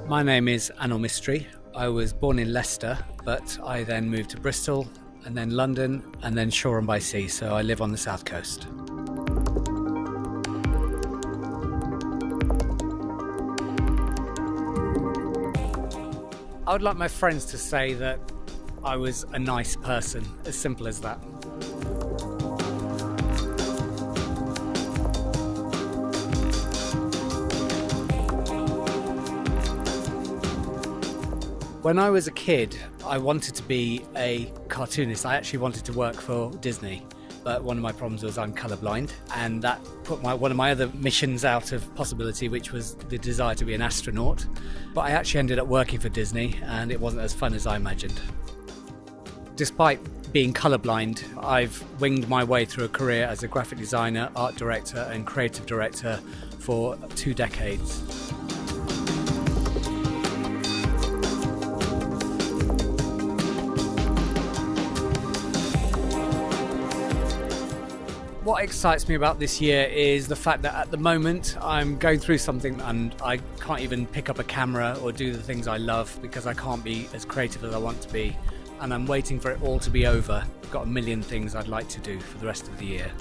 My name is Anil. I was born in Leicester, but I then moved to Bristol and then London and then Shoreham by Sea, so I live on the south coast. I would like my friends to say that I was a nice person, as simple as that. When I was a kid, I wanted to be a cartoonist. I actually wanted to work for Disney, but one of my problems was I'm colourblind, and that put one of my other missions out of possibility, which was the desire to be an astronaut. But I actually ended up working for Disney, and it wasn't as fun as I imagined. Despite being colourblind, I've winged my way through a career as a graphic designer, art director and creative director for 2 decades. What excites me about this year is the fact that at the moment I'm going through something and I can't even pick up a camera or do the things I love because I can't be as creative as I want to be, and I'm waiting for it all to be over. I've got a million things I'd like to do for the rest of the year.